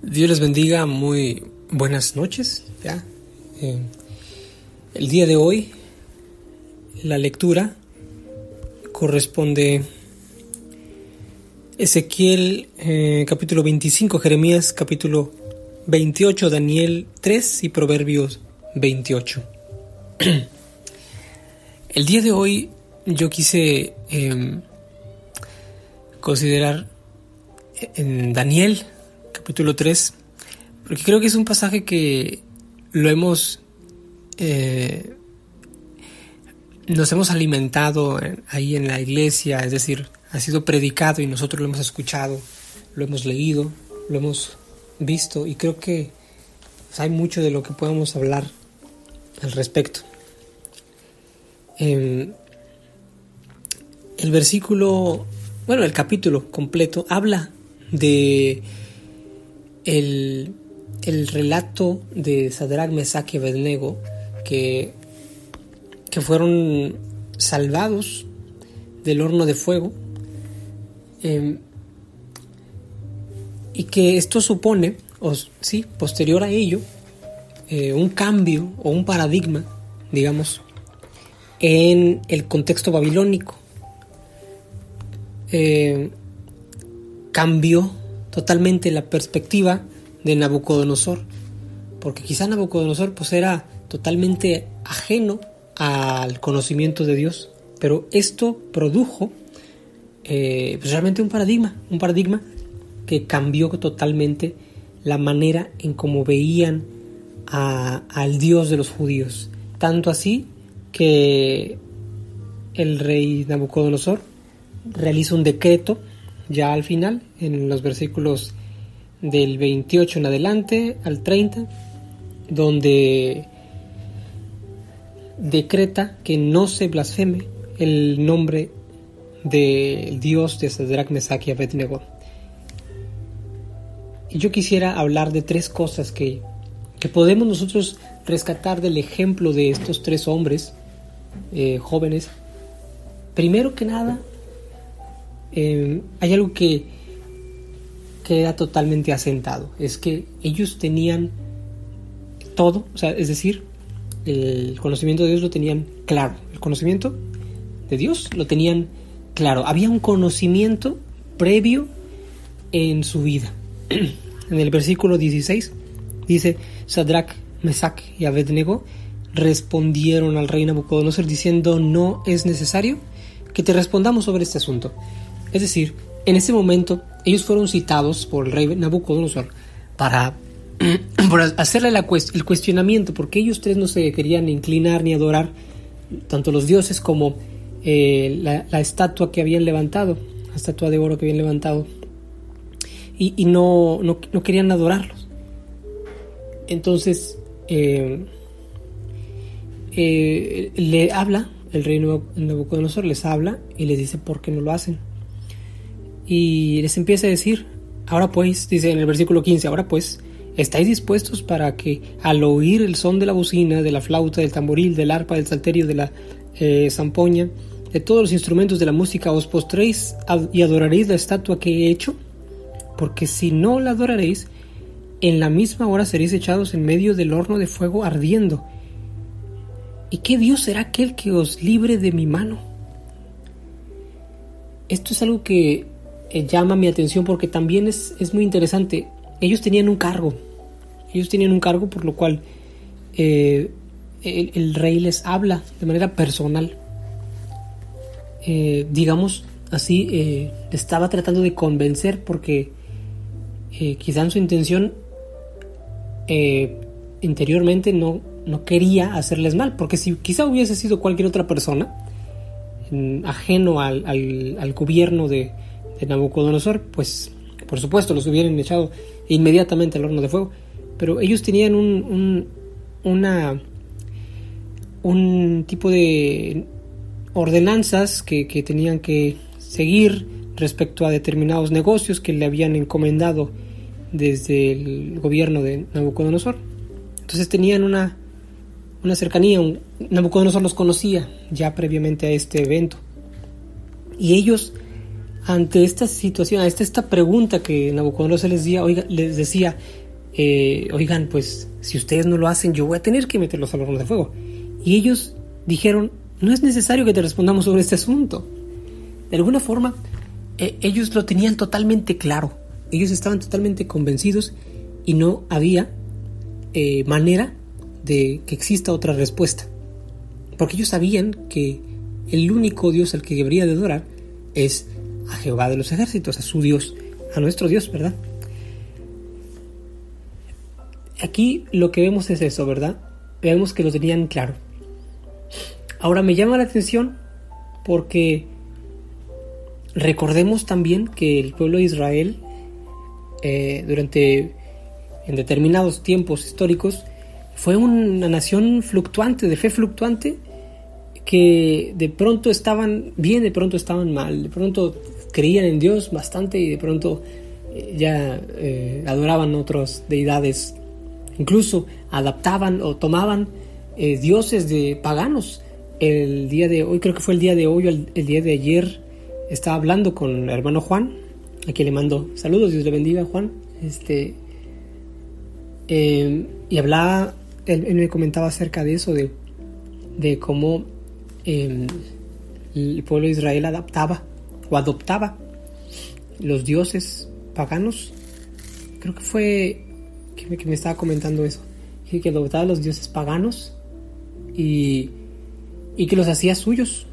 Dios les bendiga, muy buenas noches. El día de hoy la lectura corresponde Ezequiel capítulo 25, Jeremías capítulo 28, Daniel 3 y Proverbios 28. El día de hoy yo quise considerar en Daniel capítulo 3, porque creo que es un pasaje que lo hemos nos hemos alimentado ahí en la iglesia, es decir, ha sido predicado y nosotros lo hemos escuchado, lo hemos leído, lo hemos visto, y creo que hay mucho de lo que podemos hablar al respecto. El capítulo completo habla de el relato de Sadrach, Mesach y Abednego que fueron salvados del horno de fuego, y que esto supone, posterior a ello, un cambio o un paradigma, digamos, en el contexto babilónico. Cambió totalmente la perspectiva de Nabucodonosor, porque quizá Nabucodonosor era totalmente ajeno al conocimiento de Dios, pero esto produjo realmente un paradigma que cambió totalmente la manera en cómo veían al Dios de los judíos, tanto así que el rey Nabucodonosor realiza un decreto ya al final, en los versículos del 28 en adelante al 30, donde decreta que no se blasfeme el nombre del Dios de Sadrach, Mesach y Abednego. Y yo quisiera hablar de tres cosas que podemos nosotros rescatar del ejemplo de estos tres hombres jóvenes. Primero que nada, hay algo que queda totalmente asentado, es que ellos tenían todo, es decir, el conocimiento de Dios lo tenían claro, el conocimiento de Dios lo tenían claro, había un conocimiento previo en su vida. En el versículo 16 dice: Sadrach, Mesach y Abednego respondieron al rey Nabucodonosor diciendo: no es necesario que te respondamos sobre este asunto. Es decir, en ese momento ellos fueron citados por el rey Nabucodonosor para hacerle el cuestionamiento, porque ellos tres no se querían inclinar ni adorar tanto los dioses como la estatua que habían levantado, la estatua de oro que habían levantado, y no querían adorarlos. Entonces le habla el rey Nabucodonosor, les habla y les dice por qué no lo hacen. Y les empieza a decir: ahora pues, dice en el versículo 15, ahora pues, ¿estáis dispuestos para que al oír el son de la bocina, de la flauta, del tamboril, del arpa, del salterio, de la zampoña, de todos los instrumentos de la música, os postréis y adoraréis la estatua que he hecho? Porque si no la adoraréis, en la misma hora seréis echados en medio del horno de fuego ardiendo. ¿Y qué Dios será aquel que os libre de mi mano? Esto es algo que llama mi atención, porque también es muy interesante. Ellos tenían un cargo, por lo cual el rey les habla de manera personal. Digamos así, estaba tratando de convencer, porque quizá en su intención interiormente no quería hacerles mal, porque si quizá hubiese sido cualquier otra persona ajeno al gobierno de Nabucodonosor, pues por supuesto los hubieran echado inmediatamente al horno de fuego. Pero ellos tenían un tipo de ordenanzas que tenían que seguir respecto a determinados negocios que le habían encomendado desde el gobierno de Nabucodonosor. Entonces tenían una cercanía. Nabucodonosor los conocía ya previamente a este evento, y ellos ante esta situación, esta pregunta que Nabucodonosor les decía, oigan, pues si ustedes no lo hacen, yo voy a tener que meterlos al horno de fuego. Y ellos dijeron, no es necesario que te respondamos sobre este asunto. De alguna forma, ellos lo tenían totalmente claro. Ellos estaban totalmente convencidos y no había manera de que exista otra respuesta. Porque ellos sabían que el único Dios al que debería de adorar es a Jehová de los ejércitos, a su Dios, a nuestro Dios, ¿verdad? Aquí lo que vemos es eso, ¿verdad? Vemos que lo tenían claro. Ahora me llama la atención porque recordemos también que el pueblo de Israel en determinados tiempos históricos fue una nación fluctuante, de fe fluctuante, que de pronto estaban bien, de pronto estaban mal, de pronto creían en Dios bastante y de pronto ya adoraban otras deidades, incluso adaptaban o tomaban dioses de paganos. El día de hoy, creo que fue el día de hoy, el día de ayer, estaba hablando con el hermano Juan, a quien le mando saludos, Dios le bendiga, Juan. Y hablaba, él me comentaba acerca de eso, de cómo el pueblo de Israel adoptaba los dioses paganos. Creo que fue que me estaba comentando eso, que adoptaba los dioses paganos y que los hacía suyos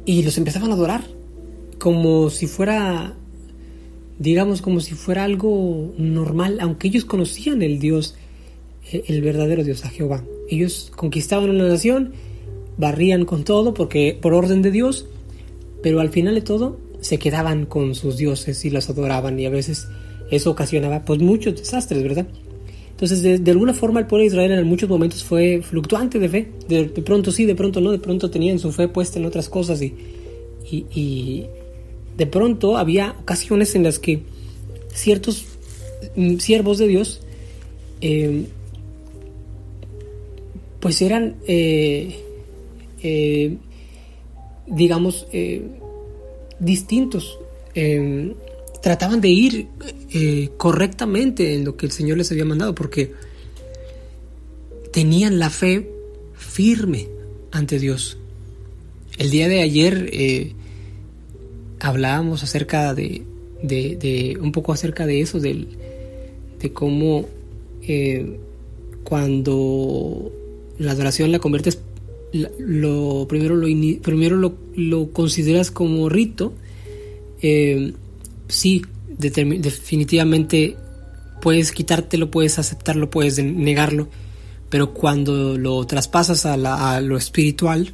y los empezaban a adorar como si fuera, digamos, como si fuera algo normal, aunque ellos conocían el Dios, el verdadero Dios, a Jehová. Ellos conquistaban una nación, barrían con todo porque por orden de Dios, pero al final de todo se quedaban con sus dioses y los adoraban, y a veces eso ocasionaba pues muchos desastres, ¿verdad? Entonces de alguna forma el pueblo de Israel en muchos momentos fue fluctuante de fe, de pronto sí, de pronto no, de pronto tenían su fe puesta en otras cosas y de pronto había ocasiones en las que ciertos siervos de Dios pues eran digamos distintos, trataban de ir correctamente en lo que el Señor les había mandado porque tenían la fe firme ante Dios. El día de ayer hablábamos acerca de un poco acerca de eso, de cómo cuando la adoración la conviertes, primero lo consideras como rito, sí, definitivamente puedes quitártelo, puedes aceptarlo, puedes negarlo, pero cuando lo traspasas a lo espiritual,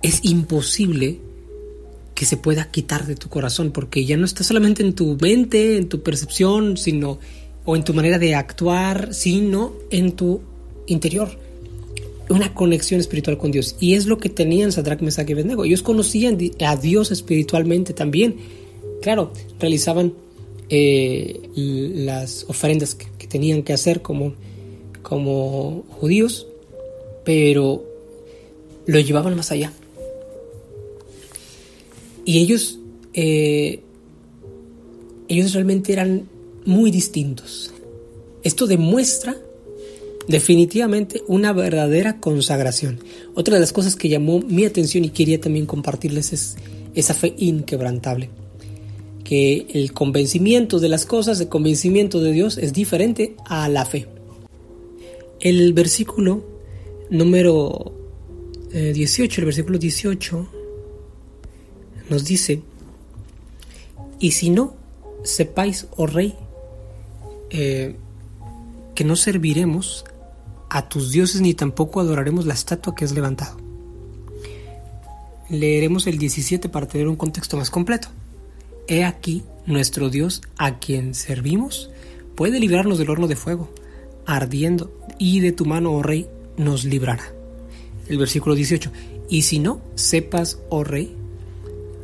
es imposible que se pueda quitar de tu corazón, porque ya no está solamente en tu mente, en tu percepción, o en tu manera de actuar, sino en tu interior. Una conexión espiritual con Dios. Y es lo que tenían Sadrach, Mesach y Abednego. Ellos conocían a Dios espiritualmente también. Claro, realizaban las ofrendas que tenían que hacer como judíos, pero lo llevaban más allá. Y ellos realmente eran muy distintos. Esto demuestra definitivamente una verdadera consagración. Otra de las cosas que llamó mi atención y quería también compartirles es esa fe inquebrantable. Que el convencimiento de las cosas, el convencimiento de Dios es diferente a la fe. El versículo número 18, el versículo 18 nos dice: y si no, sepáis, oh rey, que no serviremos a tus dioses ni tampoco adoraremos la estatua que has levantado. Leeremos el 17 para tener un contexto más completo. He aquí nuestro Dios a quien servimos puede librarnos del horno de fuego ardiendo, y de tu mano, oh rey, nos librará. El versículo 18: y si no, sepas, oh rey,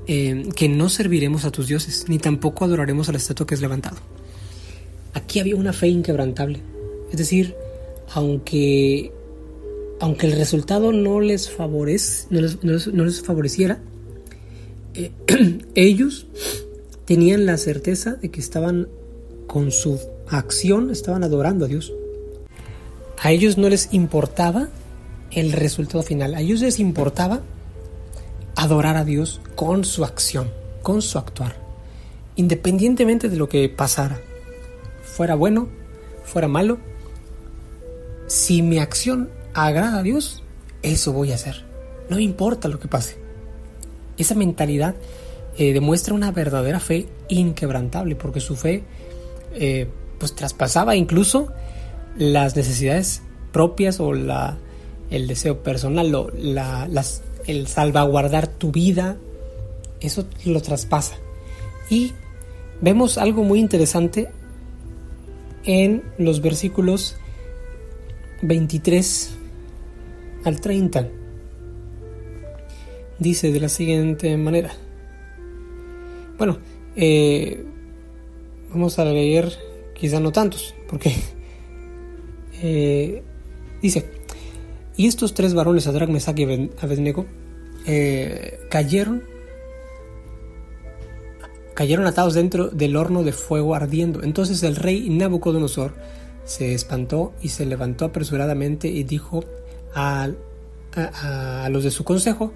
que no serviremos a tus dioses ni tampoco adoraremos a la estatua que has levantado. Aquí había una fe inquebrantable. Es decir, aunque el resultado no les favoreciera, ellos tenían la certeza de que estaban con su acción, estaban adorando a Dios. A ellos no les importaba el resultado final, a ellos les importaba adorar a Dios con su acción, con su actuar, independientemente de lo que pasara, fuera bueno, fuera malo. Si mi acción agrada a Dios, eso voy a hacer, no importa lo que pase. Esa mentalidad demuestra una verdadera fe inquebrantable, porque su fe pues traspasaba incluso las necesidades propias o el deseo personal, el salvaguardar tu vida, eso lo traspasa. Y vemos algo muy interesante en los versículos 23 al 30. Dice de la siguiente manera. Bueno, vamos a leer quizá no tantos, porque dice: y estos tres varones, Sadrac, Mesac y Abednego, cayeron atados dentro del horno de fuego ardiendo. Entonces el rey Nabucodonosor se espantó y se levantó apresuradamente y dijo a los de su consejo: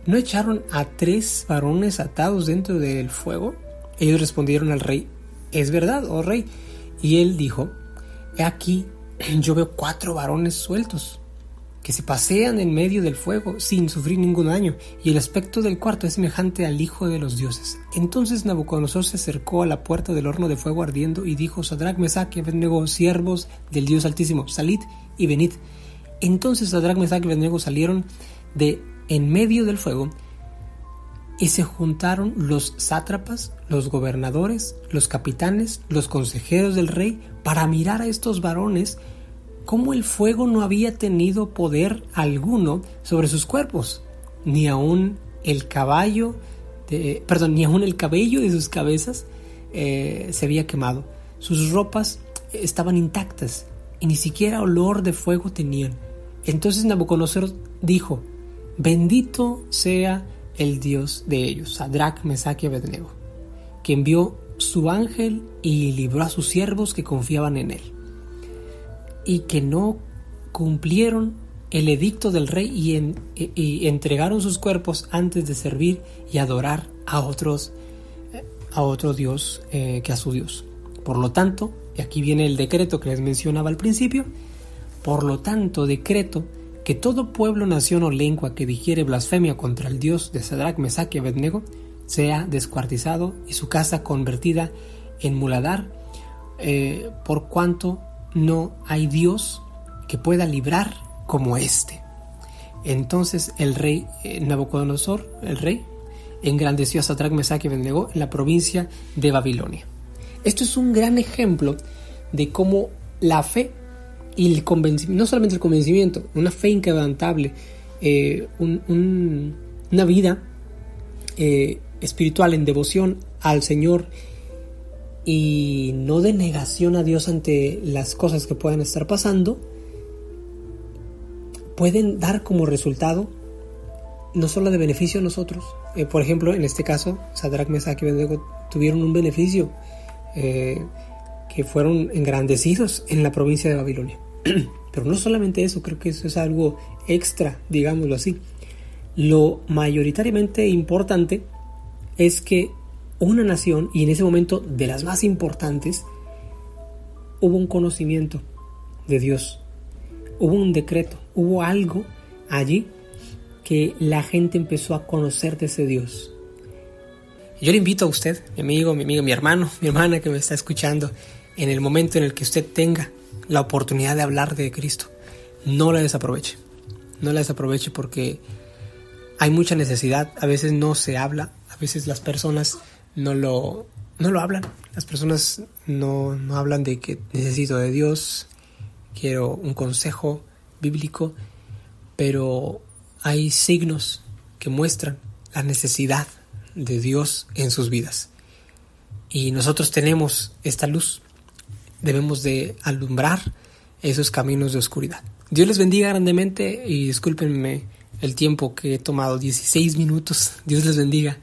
¿no echaron a tres varones atados dentro del fuego? Ellos respondieron al rey: es verdad, oh rey. Y él dijo: he aquí, yo veo 4 varones sueltos que se pasean en medio del fuego sin sufrir ningún daño, y el aspecto del cuarto es semejante al hijo de los dioses. Entonces Nabucodonosor se acercó a la puerta del horno de fuego ardiendo y dijo: Sadrac, Mesac y Abednego, siervos del Dios Altísimo, salid y venid. Entonces Sadrac, Mesac y Abednego salieron de en medio del fuego, y se juntaron los sátrapas, los gobernadores, los capitanes, los consejeros del rey, para mirar a estos varones, cómo el fuego no había tenido poder alguno sobre sus cuerpos, ni aun el cabello de sus cabezas se había quemado. Sus ropas estaban intactas y ni siquiera olor de fuego tenían. Entonces Nabucodonosor dijo: bendito sea el Dios de ellos, Sadrac, Mesac y Abednego, que envió su ángel y libró a sus siervos que confiaban en él, y que no cumplieron el edicto del rey y entregaron sus cuerpos antes de servir y adorar a otro Dios que a su Dios. Por lo tanto, y aquí viene el decreto que les mencionaba al principio: por lo tanto, decreto que todo pueblo, nación o lengua que dijere blasfemia contra el Dios de Sadrac, Mesac y Abednego sea descuartizado y su casa convertida en muladar, por cuanto no hay Dios que pueda librar como este. Entonces el rey Nabucodonosor, el rey, engrandeció a Sadrac, Mesac y Abednego en la provincia de Babilonia. Esto es un gran ejemplo de cómo la fe y el convencimiento, no solamente el convencimiento, una fe inquebrantable, una vida espiritual en devoción al Señor y no de negación a Dios ante las cosas que puedan estar pasando, pueden dar como resultado no solo de beneficio a nosotros. Por ejemplo, en este caso, Sadrac, Mesac y Abednego tuvieron un beneficio, que fueron engrandecidos en la provincia de Babilonia. Pero no solamente eso, creo que eso es algo extra, digámoslo así. Lo mayoritariamente importante es que una nación, y en ese momento de las más importantes, hubo un conocimiento de Dios, hubo un decreto, hubo algo allí que la gente empezó a conocer de ese Dios. Yo le invito a usted, mi amigo, mi hermano, mi hermana que me está escuchando, en el momento en el que usted tenga la oportunidad de hablar de Cristo, no la desaproveche. No la desaproveche, porque hay mucha necesidad. A veces no se habla, a veces las personas no lo hablan. Las personas no hablan de que necesito de Dios, quiero un consejo bíblico, pero hay signos que muestran la necesidad de Dios en sus vidas. Y nosotros tenemos esta luz. Debemos de alumbrar esos caminos de oscuridad. Dios les bendiga grandemente y discúlpenme el tiempo que he tomado, 16 minutos. Dios les bendiga.